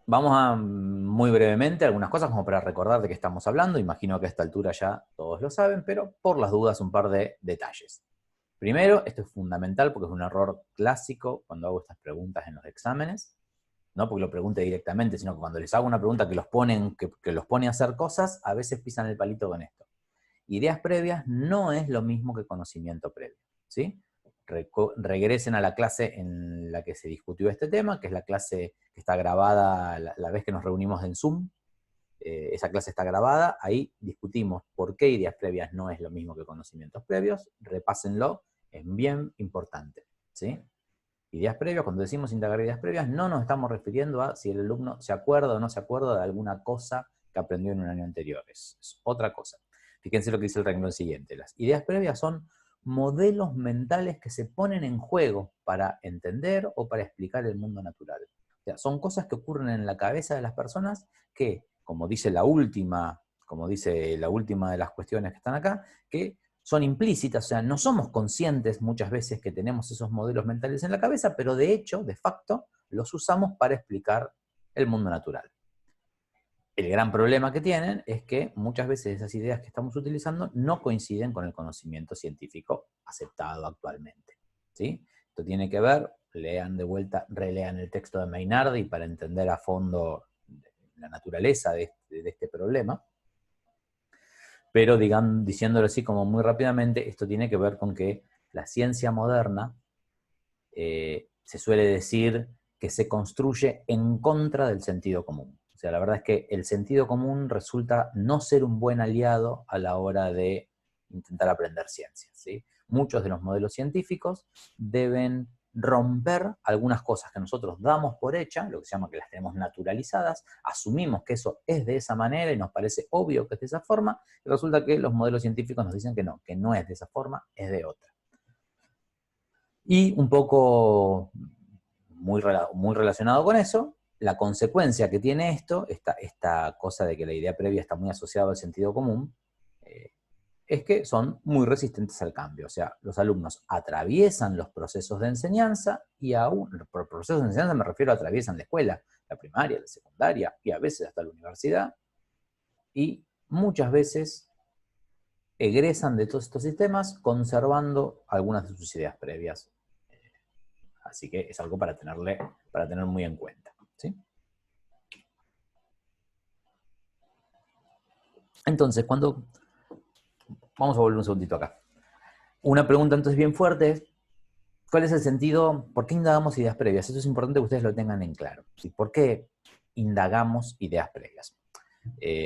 Vamos a, muy brevemente, algunas cosas como para recordar de qué estamos hablando. Imagino que a esta altura ya todos lo saben, pero por las dudas un par de detalles. Primero, esto es fundamental porque es un error clásico cuando hago estas preguntas en los exámenes. No porque lo pregunte directamente, sino que cuando les hago una pregunta que los pone a hacer cosas, a veces pisan el palito con esto. Ideas previas no es lo mismo que conocimiento previo, ¿sí? Regresen a la clase en la que se discutió este tema, que es la clase que está grabada la vez que nos reunimos en Zoom. Esa clase está grabada, ahí discutimos por qué ideas previas no es lo mismo que conocimientos previos, repásenlo, es bien importante, ¿sí? Ideas previas, cuando decimos indagar ideas previas, no nos estamos refiriendo a si el alumno se acuerda o no se acuerda de alguna cosa que aprendió en un año anterior. Es otra cosa. Fíjense lo que dice el renglón siguiente. Las ideas previas son modelos mentales que se ponen en juego para entender o para explicar el mundo natural. O sea, son cosas que ocurren en la cabeza de las personas que, como dice la última de las cuestiones que están acá, que son implícitas, o sea, no somos conscientes muchas veces que tenemos esos modelos mentales en la cabeza, pero de hecho, de facto, los usamos para explicar el mundo natural. El gran problema que tienen es que muchas veces esas ideas que estamos utilizando no coinciden con el conocimiento científico aceptado actualmente, ¿sí? Esto tiene que ver, lean de vuelta, relean el texto de Mainardi para entender a fondo la naturaleza de este problema, pero diciéndolo así como muy rápidamente, esto tiene que ver con que la ciencia moderna se suele decir que se construye en contra del sentido común. O sea, la verdad es que el sentido común resulta no ser un buen aliado a la hora de intentar aprender ciencias, ¿sí? Muchos de los modelos científicos deben romper algunas cosas que nosotros damos por hecha, lo que se llama que las tenemos naturalizadas, asumimos que eso es de esa manera y nos parece obvio que es de esa forma, y resulta que los modelos científicos nos dicen que no es de esa forma, es de otra. Y un poco muy relacionado con eso, la consecuencia que tiene esto, esta cosa de que la idea previa está muy asociada al sentido común, eh, es que son muy resistentes al cambio. O sea, los alumnos atraviesan los procesos de enseñanza y aún, por procesos de enseñanza me refiero a atraviesan la escuela, la primaria, la secundaria y a veces hasta la universidad, y muchas veces egresan de todos estos sistemas conservando algunas de sus ideas previas. Así que es algo para tener muy en cuenta, ¿sí? Entonces, vamos a volver un segundito acá. Una pregunta entonces bien fuerte es, ¿cuál es el sentido? ¿Por qué indagamos ideas previas? Eso es importante que ustedes lo tengan en claro. ¿Sí? ¿Por qué indagamos ideas previas?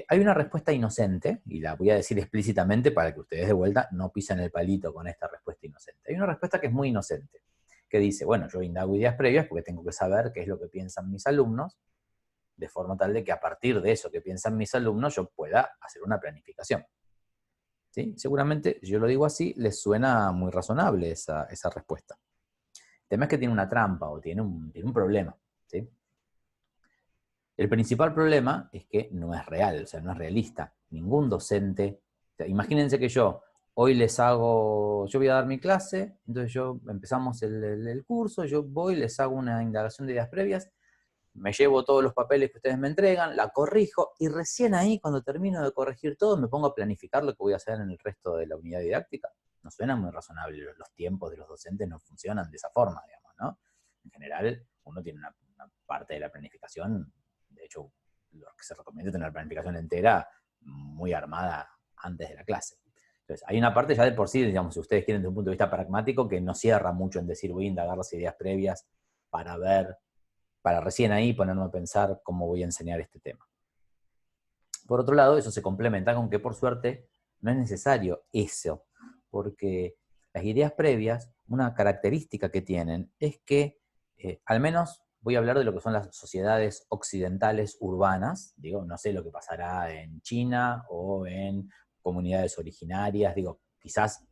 Hay una respuesta inocente, y la voy a decir explícitamente para que ustedes de vuelta no pisen el palito con esta respuesta inocente. Hay una respuesta que es muy inocente, que dice, bueno, yo indago ideas previas porque tengo que saber qué es lo que piensan mis alumnos, de forma tal de que a partir de eso que piensan mis alumnos yo pueda hacer una planificación. ¿Sí? Seguramente, si yo lo digo así, les suena muy razonable esa respuesta. El tema es que tiene una trampa o tiene un problema. ¿Sí? El principal problema es que no es real, o sea, no es realista. Ningún docente, o sea, imagínense que yo yo voy a dar mi clase, entonces empezamos el curso, yo voy, les hago una indagación de ideas previas, me llevo todos los papeles que ustedes me entregan, la corrijo y recién ahí, cuando termino de corregir todo, me pongo a planificar lo que voy a hacer en el resto de la unidad didáctica. No suena muy razonable, los tiempos de los docentes no funcionan de esa forma, digamos, ¿no? En general, uno tiene una parte de la planificación, de hecho, lo que se recomienda es tener planificación entera muy armada antes de la clase. Entonces, hay una parte ya de por sí, digamos, si ustedes quieren desde un punto de vista pragmático, que no cierra mucho en decir voy a indagar las ideas previas para ver para recién ahí ponerme a pensar cómo voy a enseñar este tema. Por otro lado, eso se complementa con que por suerte no es necesario eso, porque las ideas previas, una característica que tienen es que, al menos voy a hablar de lo que son las sociedades occidentales urbanas, digo, no sé lo que pasará en China o en comunidades originarias, digo, quizás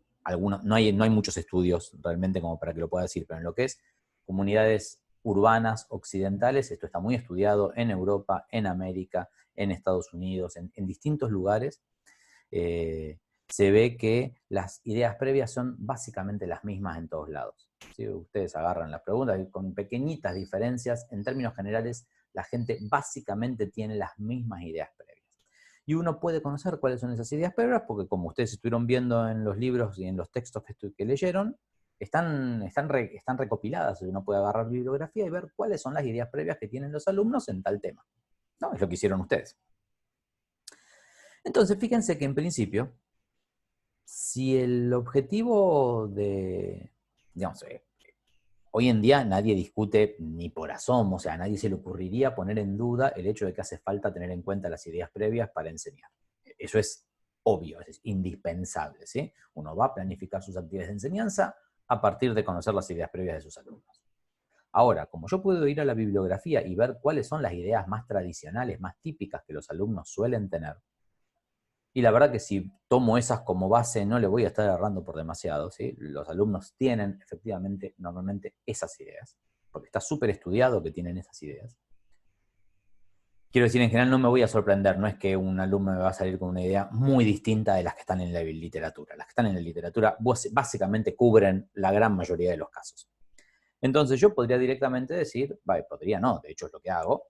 no hay muchos estudios realmente como para que lo pueda decir, pero en lo que es comunidades urbanas occidentales, esto está muy estudiado en Europa, en América, en Estados Unidos, en distintos lugares, se ve que las ideas previas son básicamente las mismas en todos lados. ¿sí? Ustedes agarran las preguntas y con pequeñitas diferencias, en términos generales, la gente básicamente tiene las mismas ideas previas. Y uno puede conocer cuáles son esas ideas previas porque, como ustedes estuvieron viendo en los libros y en los textos que leyeron, están recopiladas. Uno puede agarrar bibliografía y ver cuáles son las ideas previas que tienen los alumnos en tal tema. ¿No? Es lo que hicieron ustedes. Entonces, fíjense que en principio, si el objetivo de, digamos, hoy en día nadie discute ni por asomo, o sea, a nadie se le ocurriría poner en duda el hecho de que hace falta tener en cuenta las ideas previas para enseñar. Eso es obvio, es indispensable, ¿sí? Uno va a planificar sus actividades de enseñanza a partir de conocer las ideas previas de sus alumnos. Ahora, como yo puedo ir a la bibliografía y ver cuáles son las ideas más tradicionales, más típicas que los alumnos suelen tener, y la verdad que si tomo esas como base no le voy a estar errando por demasiado, ¿sí? Los alumnos tienen efectivamente normalmente esas ideas, porque está súper estudiado que tienen esas ideas. Quiero decir, en general no me voy a sorprender, no es que un alumno me va a salir con una idea muy distinta de las que están en la literatura. Las que están en la literatura básicamente cubren la gran mayoría de los casos. Entonces yo podría directamente decir, podría no, de hecho es lo que hago,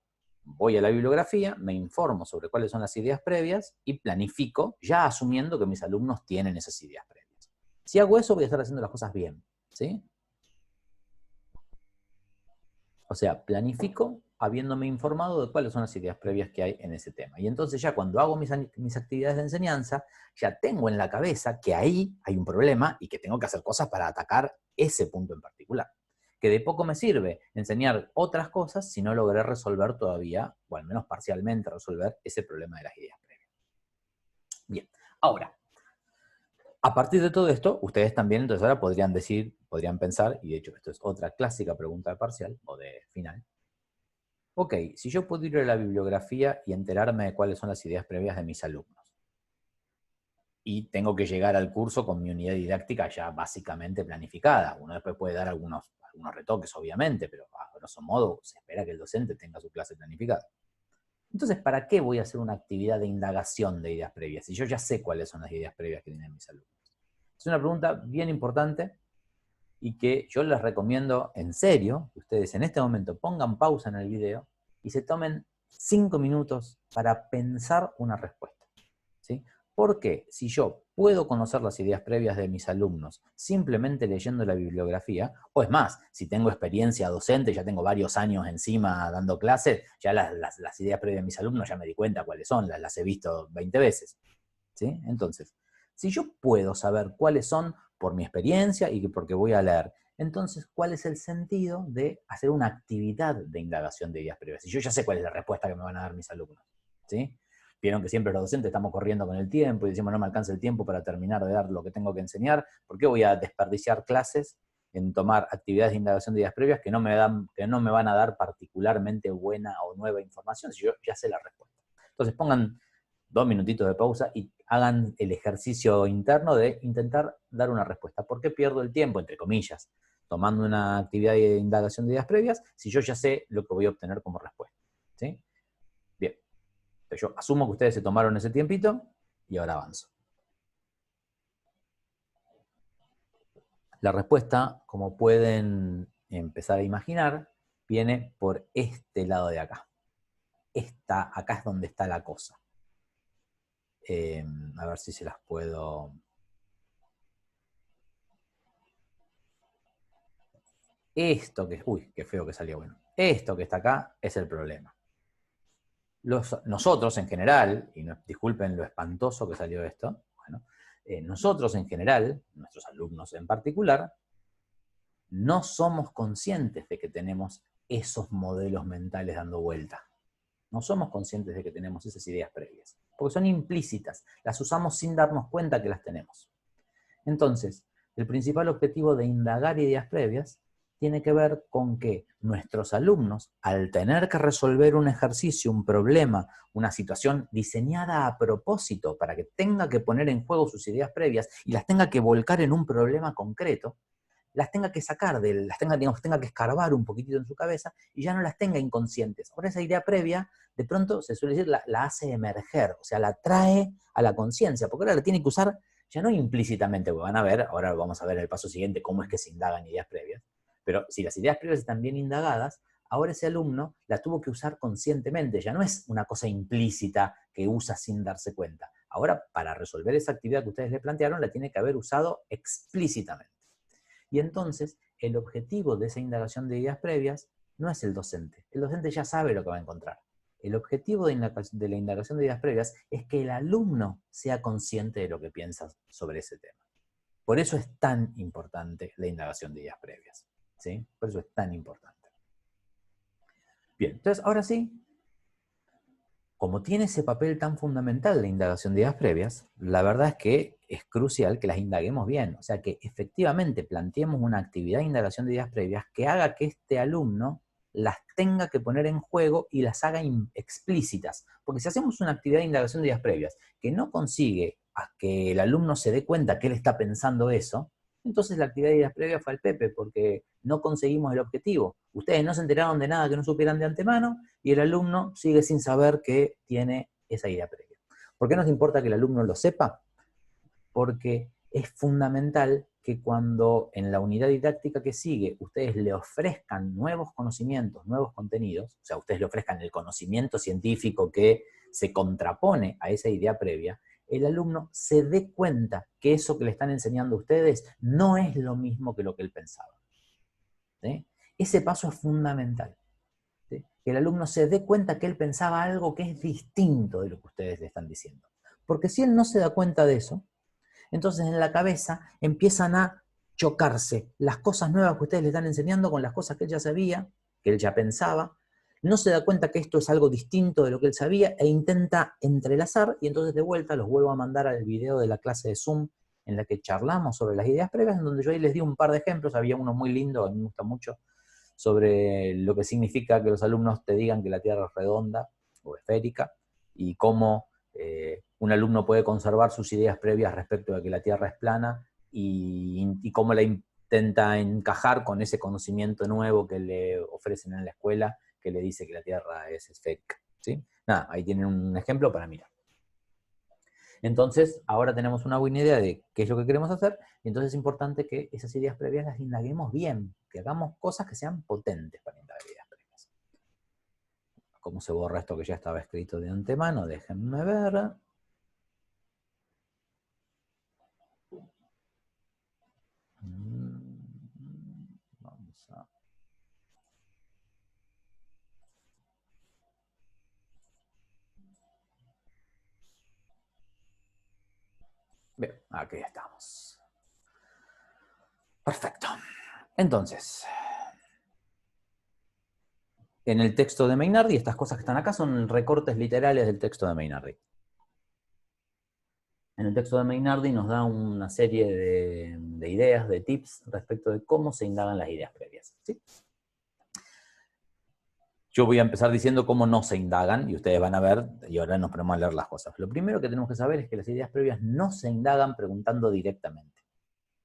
voy a la bibliografía, me informo sobre cuáles son las ideas previas y planifico, ya asumiendo que mis alumnos tienen esas ideas previas. Si hago eso, voy a estar haciendo las cosas bien, ¿sí? O sea, planifico habiéndome informado de cuáles son las ideas previas que hay en ese tema. Y entonces ya cuando hago mis actividades de enseñanza, ya tengo en la cabeza que ahí hay un problema y que tengo que hacer cosas para atacar ese punto en particular. Que de poco me sirve enseñar otras cosas si no logré resolver todavía, o al menos parcialmente resolver ese problema de las ideas previas. Bien, ahora, a partir de todo esto, ustedes también entonces ahora podrían pensar, y de hecho esto es otra clásica pregunta de parcial o de final, ok, si yo puedo ir a la bibliografía y enterarme de cuáles son las ideas previas de mis alumnos, y tengo que llegar al curso con mi unidad didáctica ya básicamente planificada. Uno después puede dar algunos retoques, obviamente, pero a grosso modo se espera que el docente tenga su clase planificada. Entonces, ¿para qué voy a hacer una actividad de indagación de ideas previas si yo ya sé cuáles son las ideas previas que tienen mis alumnos? Es una pregunta bien importante y que yo les recomiendo en serio que ustedes en este momento pongan pausa en el video y se tomen 5 minutos para pensar una respuesta, ¿sí? Porque si yo puedo conocer las ideas previas de mis alumnos simplemente leyendo la bibliografía, o es más, si tengo experiencia docente, ya tengo varios años encima dando clases, ya las ideas previas de mis alumnos ya me di cuenta cuáles son, las he visto 20 veces, ¿sí? Entonces, si yo puedo saber cuáles son por mi experiencia y porque voy a leer, entonces, ¿cuál es el sentido de hacer una actividad de indagación de ideas previas? Si yo ya sé cuál es la respuesta que me van a dar mis alumnos, ¿sí? Vieron que siempre los docentes estamos corriendo con el tiempo y decimos no me alcanza el tiempo para terminar de dar lo que tengo que enseñar. ¿Por qué voy a desperdiciar clases en tomar actividades de indagación de ideas previas que no me van a dar particularmente buena o nueva información si yo ya sé la respuesta? Entonces pongan 2 minutitos de pausa y hagan el ejercicio interno de intentar dar una respuesta. ¿Por qué pierdo el tiempo, entre comillas, tomando una actividad de indagación de ideas previas si yo ya sé lo que voy a obtener como respuesta? ¿Sí? Bien. Entonces yo asumo que ustedes se tomaron ese tiempito y ahora avanzo. La respuesta, como pueden empezar a imaginar, viene por este lado de acá. Acá es donde está la cosa. A ver si se las puedo... Esto que... Uy, qué feo que salió, bueno. Esto que está acá es el problema. Nosotros en general, y no, disculpen lo espantoso que salió esto, bueno, nosotros en general, nuestros alumnos en particular, no somos conscientes de que tenemos esos modelos mentales dando vuelta. No somos conscientes de que tenemos esas ideas previas, porque son implícitas, las usamos sin darnos cuenta que las tenemos. Entonces, el principal objetivo de indagar ideas previas tiene que ver con que nuestros alumnos, al tener que resolver un ejercicio, un problema, una situación diseñada a propósito para que tenga que poner en juego sus ideas previas y las tenga que volcar en un problema concreto, las tenga que sacar, tenga que escarbar un poquitito en su cabeza y ya no las tenga inconscientes. Ahora esa idea previa, de pronto se suele decir, la hace emerger, o sea, la trae a la conciencia, porque ahora la tiene que usar ya no implícitamente, porque van a ver, ahora vamos a ver en el paso siguiente cómo es que se indagan ideas previas, pero si las ideas previas están bien indagadas, ahora ese alumno la tuvo que usar conscientemente, ya no es una cosa implícita que usa sin darse cuenta. Ahora, para resolver esa actividad que ustedes le plantearon, la tiene que haber usado explícitamente. Y entonces, el objetivo de esa indagación de ideas previas no es el docente. El docente ya sabe lo que va a encontrar. El objetivo de la indagación de ideas previas es que el alumno sea consciente de lo que piensa sobre ese tema. Por eso es tan importante la indagación de ideas previas. ¿Sí? Por eso es tan importante. Bien, entonces ahora sí, como tiene ese papel tan fundamental la indagación de ideas previas, la verdad es que es crucial que las indaguemos bien. O sea, que efectivamente planteemos una actividad de indagación de ideas previas que haga que este alumno las tenga que poner en juego y las haga explícitas. Porque si hacemos una actividad de indagación de ideas previas que no consigue a que el alumno se dé cuenta que él está pensando eso, entonces la actividad de ideas previas fue al Pepe, porque no conseguimos el objetivo. Ustedes no se enteraron de nada que no supieran de antemano, y el alumno sigue sin saber que tiene esa idea previa. ¿Por qué nos importa que el alumno lo sepa? Porque es fundamental que cuando en la unidad didáctica que sigue ustedes le ofrezcan nuevos conocimientos, nuevos contenidos, o sea, ustedes le ofrezcan el conocimiento científico que se contrapone a esa idea previa, el alumno se dé cuenta que eso que le están enseñando a ustedes no es lo mismo que lo que él pensaba. ¿Sí? Ese paso es fundamental. ¿Sí? Que el alumno se dé cuenta que él pensaba algo que es distinto de lo que ustedes le están diciendo. Porque si él no se da cuenta de eso, entonces en la cabeza empiezan a chocarse las cosas nuevas que ustedes le están enseñando con las cosas que él ya sabía, que él ya pensaba, no se da cuenta que esto es algo distinto de lo que él sabía e intenta entrelazar, y entonces de vuelta los vuelvo a mandar al video de la clase de Zoom en la que charlamos sobre las ideas previas, en donde yo ahí les di un par de ejemplos, había uno muy lindo, a mí me gusta mucho, sobre lo que significa que los alumnos te digan que la Tierra es redonda o esférica, y cómo un alumno puede conservar sus ideas previas respecto de que la Tierra es plana, y cómo la intenta encajar con ese conocimiento nuevo que le ofrecen en la escuela, que le dice que la Tierra es esférica. ¿Sí? Nada, ahí tienen un ejemplo para mirar. Entonces, ahora tenemos una buena idea de qué es lo que queremos hacer, y entonces es importante que esas ideas previas las indaguemos bien, que hagamos cosas que sean potentes para indagar ideas previas. ¿Cómo se borra esto que ya estaba escrito de antemano? Déjenme ver. Vamos a... Bien, aquí estamos. Perfecto. Entonces, en el texto de Mainardi, estas cosas que están acá son recortes literales del texto de Mainardi. En el texto de Mainardi nos da una serie de ideas, de tips respecto de cómo se indagan las ideas previas. ¿Sí? Yo voy a empezar diciendo cómo no se indagan, y ustedes van a ver, y ahora nos ponemos a leer las cosas. Lo primero que tenemos que saber es que las ideas previas no se indagan preguntando directamente.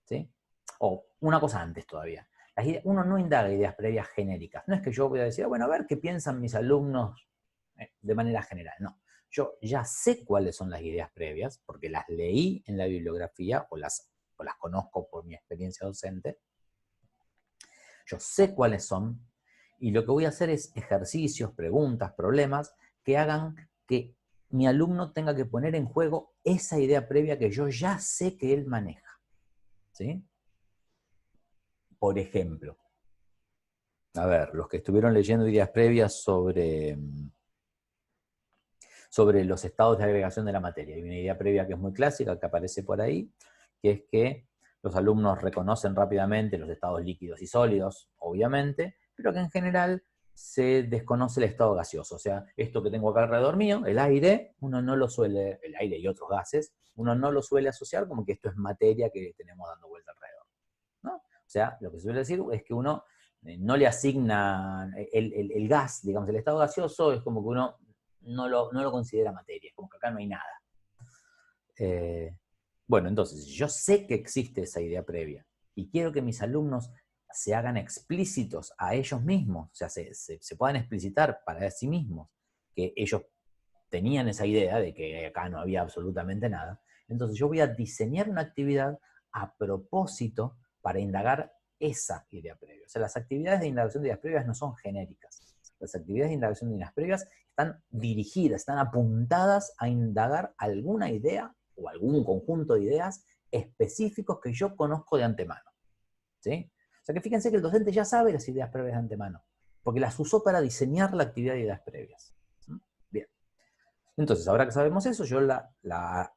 ¿Sí? O una cosa antes todavía. Uno no indaga ideas previas genéricas. No es que yo voy a decir, bueno, a ver qué piensan mis alumnos de manera general. No. Yo ya sé cuáles son las ideas previas, porque las leí en la bibliografía o las conozco por mi experiencia docente. Yo sé cuáles son, y lo que voy a hacer es ejercicios, preguntas, problemas que hagan que mi alumno tenga que poner en juego esa idea previa que yo ya sé que él maneja. ¿Sí? Por ejemplo, a ver, los que estuvieron leyendo ideas previas sobre los estados de agregación de la materia. Hay una idea previa que es muy clásica, que aparece por ahí, que es que los alumnos reconocen rápidamente los estados líquidos y sólidos, obviamente, pero que en general se desconoce el estado gaseoso. O sea, esto que tengo acá alrededor mío, el aire, uno no lo suele, el aire y otros gases, uno no lo suele asociar como que esto es materia que tenemos dando vuelta alrededor, ¿no? O sea, lo que se suele decir es que uno no le asigna el gas, digamos, el estado gaseoso es como que uno no lo considera materia, como que acá no hay nada. Bueno, entonces, yo sé que existe esa idea previa y quiero que mis alumnos se hagan explícitos a ellos mismos, o sea, se puedan explicitar para sí mismos que ellos tenían esa idea de que acá no había absolutamente nada. Entonces yo voy a diseñar una actividad a propósito para indagar esa idea previa. O sea, las actividades de indagación de ideas previas no son genéricas. Las actividades de indagación de ideas previas están dirigidas, están apuntadas a indagar alguna idea o algún conjunto de ideas específicos que yo conozco de antemano. ¿Sí? O sea que fíjense que el docente ya sabe las ideas previas de antemano, porque las usó para diseñar la actividad de ideas previas. Bien. Entonces, ahora que sabemos eso, yo la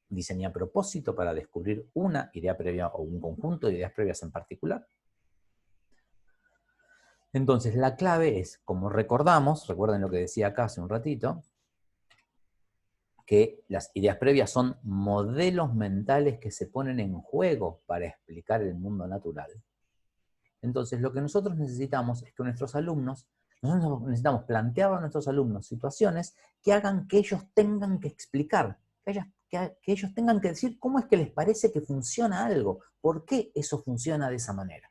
diseñé a propósito para descubrir una idea previa o un conjunto de ideas previas en particular. Entonces, la clave es, como recordamos, recuerden lo que decía acá hace un ratito, que las ideas previas son modelos mentales que se ponen en juego para explicar el mundo natural. Entonces, lo que nosotros necesitamos es que nosotros necesitamos plantear a nuestros alumnos situaciones que hagan que ellos tengan que explicar, que ellos tengan que decir cómo es que les parece que funciona algo, por qué eso funciona de esa manera.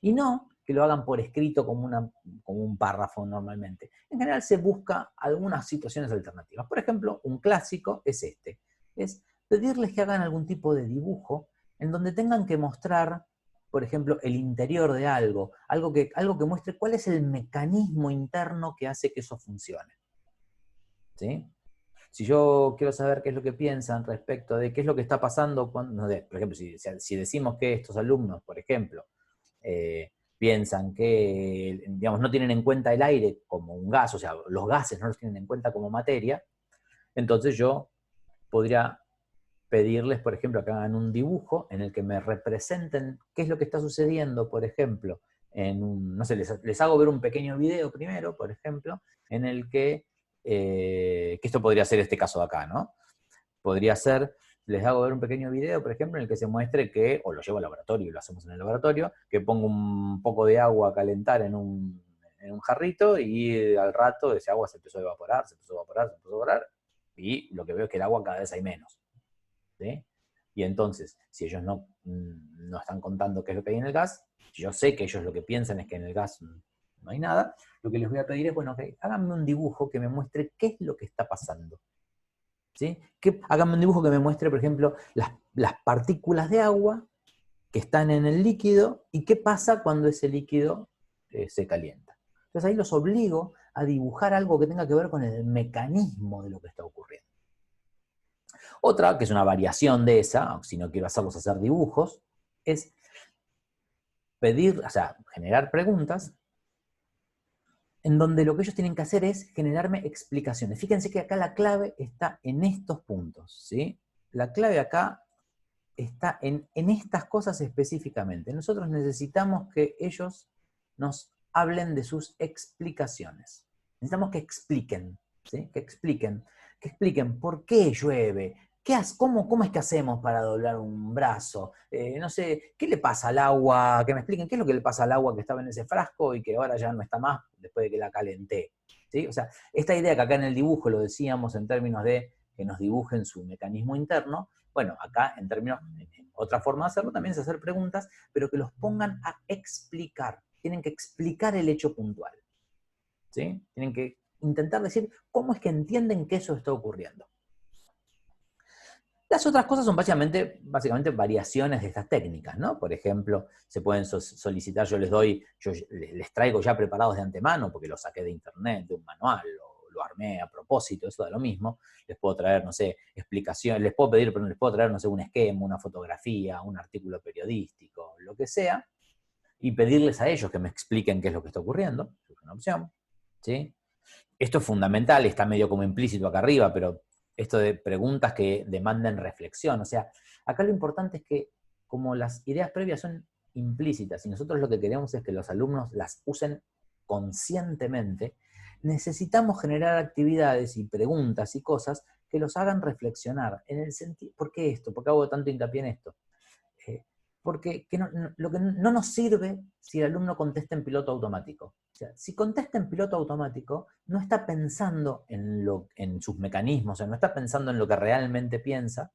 Y no que lo hagan por escrito como un párrafo normalmente. En general se busca algunas situaciones alternativas. Por ejemplo, un clásico es es pedirles que hagan algún tipo de dibujo en donde tengan que mostrar, por ejemplo, el interior de algo que muestre cuál es el mecanismo interno que hace que eso funcione. ¿Sí? Si yo quiero saber qué es lo que piensan respecto de qué es lo que está pasando, por ejemplo, si decimos que estos alumnos, por ejemplo, piensan que, digamos, no tienen en cuenta el aire como un gas, o sea, los gases no los tienen en cuenta como materia, entonces yo podría pedirles, por ejemplo, que hagan un dibujo en el que me representen qué es lo que está sucediendo, por ejemplo, no sé, les hago ver un pequeño video primero, por ejemplo, en el que esto podría ser este caso de acá, ¿no? Podría ser, les hago ver un pequeño video, por ejemplo, en el que se muestre que, o lo llevo al laboratorio y lo hacemos en el laboratorio, que pongo un poco de agua a calentar en un jarrito y al rato ese agua se empezó a evaporar, se empezó a evaporar, se empezó a evaporar, y lo que veo es que el agua cada vez hay menos. ¿Sí? Y entonces, si ellos no están contando qué es lo que hay en el gas, si yo sé que ellos lo que piensan es que en el gas no hay nada, lo que les voy a pedir es, bueno, okay, háganme un dibujo que me muestre qué es lo que está pasando. ¿Sí? Háganme un dibujo que me muestre, por ejemplo, las partículas de agua que están en el líquido y qué pasa cuando ese líquido se calienta. Entonces ahí los obligo a dibujar algo que tenga que ver con el mecanismo de lo que está ocurriendo. Otra, que es una variación de esa, si no quiero hacerlos hacer dibujos, es generar preguntas en donde lo que ellos tienen que hacer es generarme explicaciones. Fíjense que acá la clave está en estos puntos, ¿sí? La clave acá está en estas cosas específicamente. Nosotros necesitamos que ellos nos hablen de sus explicaciones. Necesitamos que expliquen, ¿sí? Que expliquen por qué llueve, ¿cómo es que hacemos para doblar un brazo? No sé, ¿qué le pasa al agua? Que me expliquen qué es lo que le pasa al agua que estaba en ese frasco y que ahora ya no está más después de que la calenté. ¿Sí? O sea, esta idea que acá en el dibujo lo decíamos en términos de que nos dibujen su mecanismo interno, bueno, acá en términos, otra forma de hacerlo también es hacer preguntas, pero que los pongan a explicar. Tienen que explicar el hecho puntual. ¿Sí? Tienen que intentar decir cómo es que entienden que eso está ocurriendo. Las otras cosas son básicamente variaciones de estas técnicas, ¿no? Por ejemplo, se pueden solicitar, yo les traigo ya preparados de antemano, porque los saqué de internet, de un manual, lo armé a propósito, eso da lo mismo. Les puedo traer, no sé, explicaciones, les puedo traer, no sé, un esquema, una fotografía, un artículo periodístico, lo que sea, y pedirles a ellos que me expliquen qué es lo que está ocurriendo, es una opción, ¿sí? Esto es fundamental, está medio como implícito acá arriba, pero esto de preguntas que demanden reflexión. O sea, acá lo importante es que como las ideas previas son implícitas y nosotros lo que queremos es que los alumnos las usen conscientemente, necesitamos generar actividades y preguntas y cosas que los hagan reflexionar en el sentido, ¿por qué esto? ¿Por qué hago tanto hincapié en esto? Porque lo que no nos sirve si el alumno contesta en piloto automático. O sea, si contesta en piloto automático, no está pensando en sus mecanismos, o sea, no está pensando en lo que realmente piensa,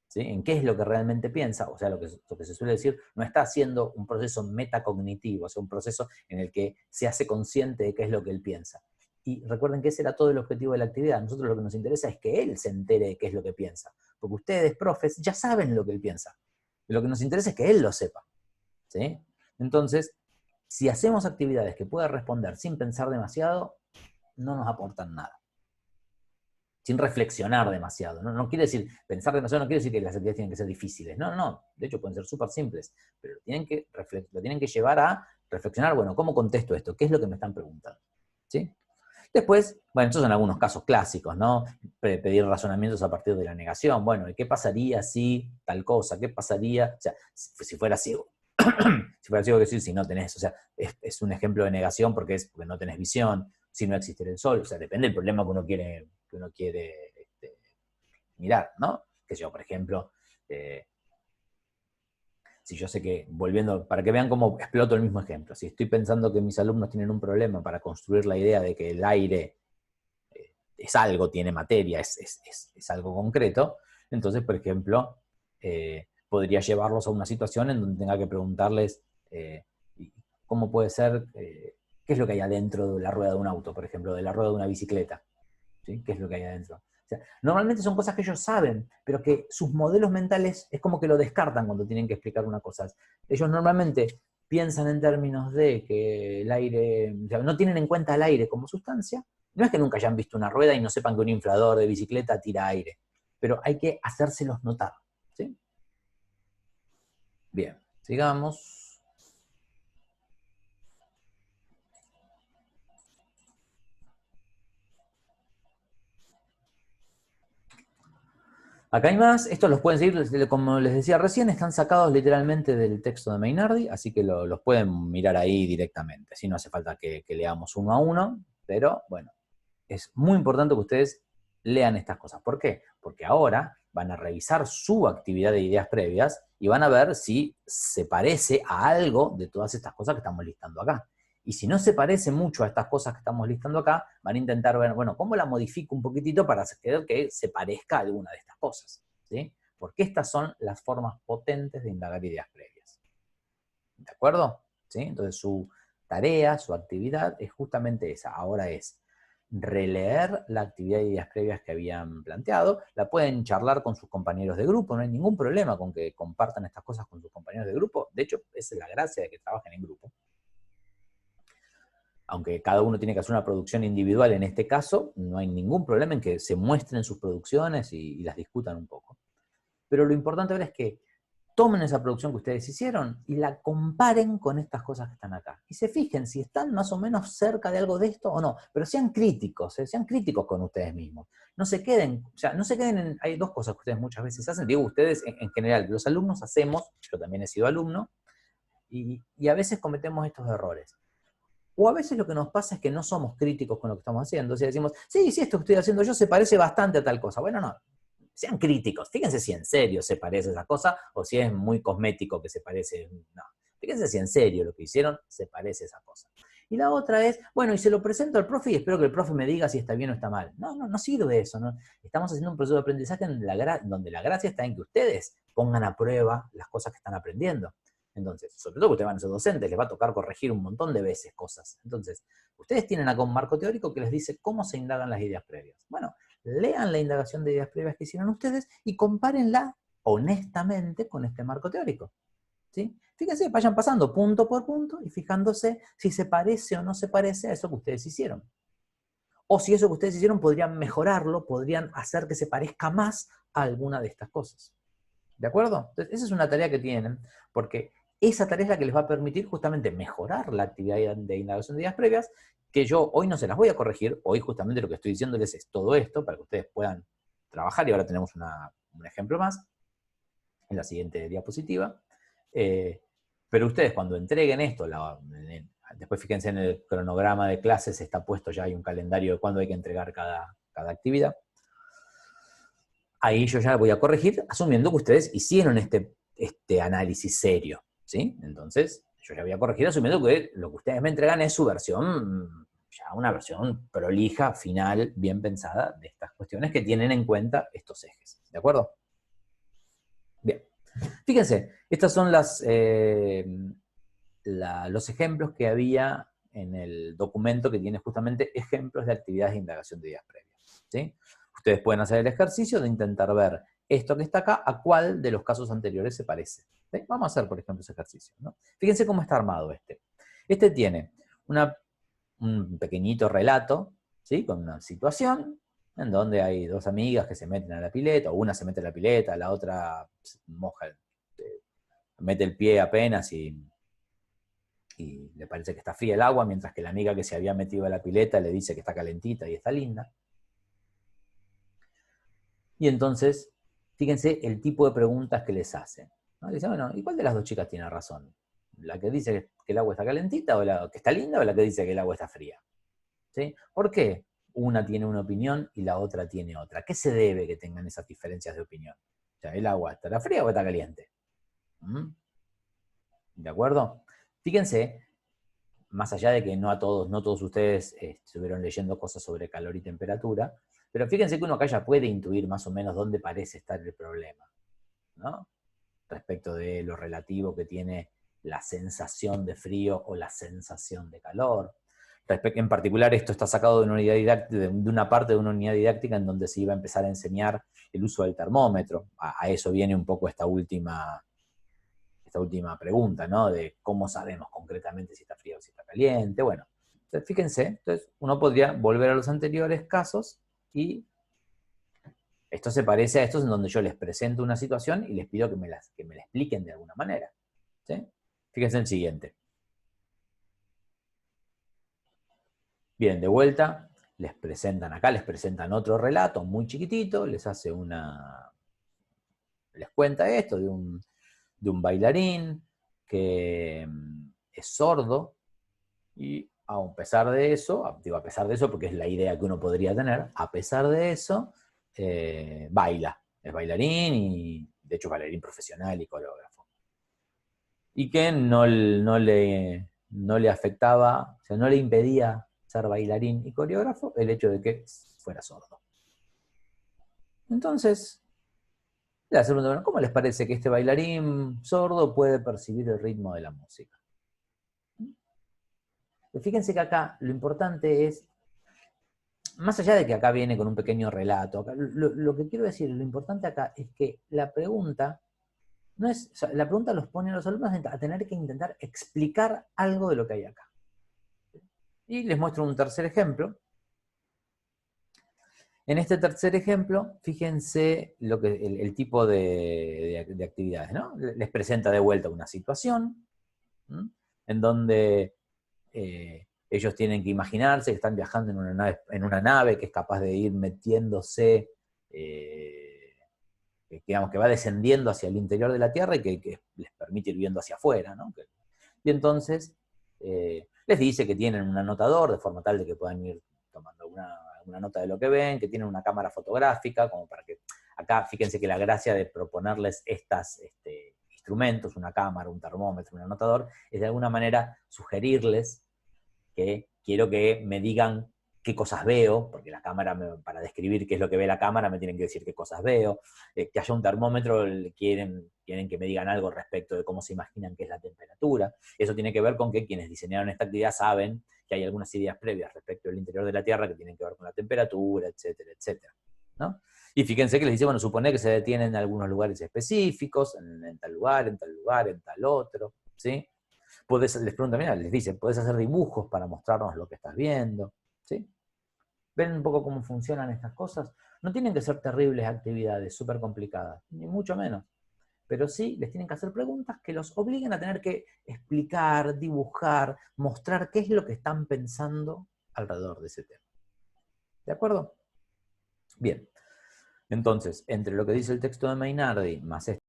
¿sí? En qué es lo que realmente piensa, o sea, lo que se suele decir, no está haciendo un proceso metacognitivo, o sea, un proceso en el que se hace consciente de qué es lo que él piensa. Y recuerden que ese era todo el objetivo de la actividad. A nosotros lo que nos interesa es que él se entere de qué es lo que piensa. Porque ustedes, profes, ya saben lo que él piensa. Y lo que nos interesa es que él lo sepa. ¿Sí? Entonces, si hacemos actividades que pueda responder sin pensar demasiado, no nos aportan nada. Sin reflexionar demasiado. No quiere decir, pensar demasiado no quiere decir que las actividades tienen que ser difíciles. No. De hecho, pueden ser súper simples. Pero lo tienen que llevar a reflexionar, bueno, ¿cómo contesto esto? ¿Qué es lo que me están preguntando? ¿Sí? Después, bueno, estos son algunos casos clásicos, ¿no? Pedir razonamientos a partir de la negación. Bueno, ¿qué pasaría si tal cosa? ¿Qué pasaría? O sea, si fuera ciego. Si fuera ciego, decir si no tenés, o sea, es un ejemplo de negación porque no tenés visión, si no existiera el sol, o sea, depende del problema que uno quiere mirar, ¿no? Que yo, por ejemplo, si yo sé que, volviendo, para que vean cómo exploto el mismo ejemplo, si estoy pensando que mis alumnos tienen un problema para construir la idea de que el aire es algo, tiene materia, es algo concreto, entonces, por ejemplo, podría llevarlos a una situación en donde tenga que preguntarles cómo puede ser, qué es lo que hay adentro de la rueda de un auto, por ejemplo, de la rueda de una bicicleta, ¿sí? ¿Qué es lo que hay adentro? O sea, normalmente son cosas que ellos saben, pero que sus modelos mentales es como que lo descartan cuando tienen que explicar una cosa. Ellos normalmente piensan en términos de que el aire, o sea, no tienen en cuenta el aire como sustancia. No es que nunca hayan visto una rueda y no sepan que un inflador de bicicleta tira aire, pero hay que hacérselos notar, ¿sí? Bien, sigamos. Acá hay más, estos los pueden seguir, como les decía recién, están sacados literalmente del texto de Mainardi, así que los pueden mirar ahí directamente, si no hace falta que leamos uno a uno, pero bueno, es muy importante que ustedes lean estas cosas. ¿Por qué? Porque ahora van a revisar su actividad de ideas previas y van a ver si se parece a algo de todas estas cosas que estamos listando acá. Y si no se parece mucho a estas cosas que estamos listando acá, van a intentar ver, bueno, ¿cómo la modifico un poquitito para hacer que se parezca a alguna de estas cosas? ¿Sí? Porque estas son las formas potentes de indagar ideas previas. ¿De acuerdo? ¿Sí? Entonces su tarea, su actividad es justamente esa. Ahora es releer la actividad de ideas previas que habían planteado, la pueden charlar con sus compañeros de grupo, no hay ningún problema con que compartan estas cosas con sus compañeros de grupo, de hecho, esa es la gracia de que trabajen en grupo. Aunque cada uno tiene que hacer una producción individual en este caso, no hay ningún problema en que se muestren sus producciones y las discutan un poco. Pero lo importante ahora es que tomen esa producción que ustedes hicieron y la comparen con estas cosas que están acá. Y se fijen si están más o menos cerca de algo de esto o no. Pero sean críticos con ustedes mismos. No se queden, o sea, no se queden en, hay dos cosas que ustedes muchas veces hacen, digo ustedes en general, los alumnos hacemos, yo también he sido alumno, y a veces cometemos estos errores. O a veces lo que nos pasa es que no somos críticos con lo que estamos haciendo. O sea, decimos, sí, esto que estoy haciendo yo se parece bastante a tal cosa. Bueno, no, sean críticos, fíjense si en serio se parece a esa cosa o si es muy cosmético que se parece. No, fíjense si en serio lo que hicieron se parece a esa cosa. Y la otra es, bueno, y se lo presento al profe y espero que el profe me diga si está bien o está mal. No sirve eso. ¿No? Estamos haciendo un proceso de aprendizaje donde la gracia está en que ustedes pongan a prueba las cosas que están aprendiendo. Entonces, sobre todo que ustedes van a ser docentes, les va a tocar corregir un montón de veces cosas. Entonces, ustedes tienen acá un marco teórico que les dice cómo se indagan las ideas previas. Bueno, lean la indagación de ideas previas que hicieron ustedes y compárenla honestamente con este marco teórico. ¿Sí? Fíjense, vayan pasando punto por punto y fijándose si se parece o no se parece a eso que ustedes hicieron. O si eso que ustedes hicieron podrían mejorarlo, podrían hacer que se parezca más a alguna de estas cosas. ¿De acuerdo? Entonces, esa es una tarea que tienen, porque esa tarea es la que les va a permitir justamente mejorar la actividad de indagación de ideas previas, que yo hoy no se las voy a corregir, hoy justamente lo que estoy diciéndoles es todo esto, para que ustedes puedan trabajar, y ahora tenemos un ejemplo más, en la siguiente diapositiva. Pero ustedes cuando entreguen esto, después fíjense en el cronograma de clases, está puesto ya, hay un calendario de cuándo hay que entregar cada actividad. Ahí yo ya voy a corregir, asumiendo que ustedes hicieron este análisis serio, ¿sí? Entonces, yo ya voy a corregir asumiendo que lo que ustedes me entregan es su versión, ya una versión prolija, final, bien pensada de estas cuestiones que tienen en cuenta estos ejes, ¿de acuerdo? Bien. Fíjense, estos son los ejemplos que había en el documento que tiene justamente ejemplos de actividades de indagación de días previos. ¿Sí? Ustedes pueden hacer el ejercicio de intentar ver esto que está acá, a cuál de los casos anteriores se parece. ¿Sí? Vamos a hacer, por ejemplo, ese ejercicio, ¿no? Fíjense cómo está armado este. Este tiene un pequeñito relato, ¿sí? Con una situación en donde hay dos amigas que se meten a la pileta, o una se mete a la pileta, la otra moja, mete el pie apenas y le parece que está fría el agua, mientras que la amiga que se había metido a la pileta le dice que está calentita y está linda. Y entonces, fíjense el tipo de preguntas que les hacen, ¿no? Le dicen, bueno, ¿y cuál de las dos chicas tiene razón? ¿La que dice que el agua está calentita, o la que está linda, o la que dice que el agua está fría? ¿Sí? ¿Por qué una tiene una opinión y la otra tiene otra? ¿Qué se debe que tengan esas diferencias de opinión? O sea, ¿el agua estará fría o está caliente? ¿Mm? ¿De acuerdo? Fíjense, más allá de que no todos ustedes estuvieron leyendo cosas sobre calor y temperatura, pero fíjense que uno acá ya puede intuir más o menos dónde parece estar el problema, ¿no? Respecto de lo relativo que tiene la sensación de frío o la sensación de calor. En particular, esto está sacado de una unidad didáctica, de una parte de una unidad didáctica en donde se iba a empezar a enseñar el uso del termómetro. A eso viene un poco esta última pregunta, ¿no? De cómo sabemos concretamente si está frío o si está caliente. Bueno, entonces, fíjense, entonces uno podría volver a los anteriores casos y esto se parece a estos en donde yo les presento una situación y les pido que me la expliquen de alguna manera. ¿Sí? Fíjense en el siguiente. Bien, de vuelta, les presentan otro relato muy chiquitito, les cuenta esto de un bailarín que es sordo y a pesar de eso, digo a pesar de eso porque es la idea que uno podría tener, a pesar de eso, baila. Es bailarín y de hecho bailarín profesional y coreógrafo. Y que no le afectaba, o sea, no le impedía ser bailarín y coreógrafo el hecho de que fuera sordo. Entonces, la segunda, ¿cómo les parece que este bailarín sordo puede percibir el ritmo de la música? Fíjense que acá lo importante es, más allá de que acá viene con un pequeño relato, acá, lo que quiero decir, lo importante acá es que la pregunta no es, o sea, la pregunta los pone a los alumnos a tener que intentar explicar algo de lo que hay acá. Y les muestro un tercer ejemplo. En este tercer ejemplo, fíjense el tipo de actividades, ¿no? Les presenta de vuelta una situación, ¿m? En donde ellos tienen que imaginarse que están viajando en una nave que es capaz de ir metiéndose, digamos, que va descendiendo hacia el interior de la Tierra y que les permite ir viendo hacia afuera, ¿no? Y entonces les dice que tienen un anotador de forma tal de que puedan ir tomando una nota de lo que ven, que tienen una cámara fotográfica, como para que, acá fíjense que la gracia de proponerles estos instrumentos, una cámara, un termómetro, un anotador, es de alguna manera sugerirles que quiero que me digan qué cosas veo, porque la cámara, para describir qué es lo que ve la cámara, me tienen que decir qué cosas veo, que haya un termómetro, quieren que me digan algo respecto de cómo se imaginan que es la temperatura. Eso tiene que ver con que quienes diseñaron esta actividad saben que hay algunas ideas previas respecto del interior de la Tierra que tienen que ver con la temperatura, etcétera, etcétera, ¿no? Y fíjense que les dice, bueno, supone que se detienen en algunos lugares específicos, en tal lugar, en tal lugar, en tal otro, ¿sí? Les pregunta, mira, les dice, ¿podés hacer dibujos para mostrarnos lo que estás viendo? ¿Sí? ¿Ven un poco cómo funcionan estas cosas? No tienen que ser terribles actividades, súper complicadas, ni mucho menos. Pero sí les tienen que hacer preguntas que los obliguen a tener que explicar, dibujar, mostrar qué es lo que están pensando alrededor de ese tema. ¿De acuerdo? Bien. Entonces, entre lo que dice el texto de Mainardi más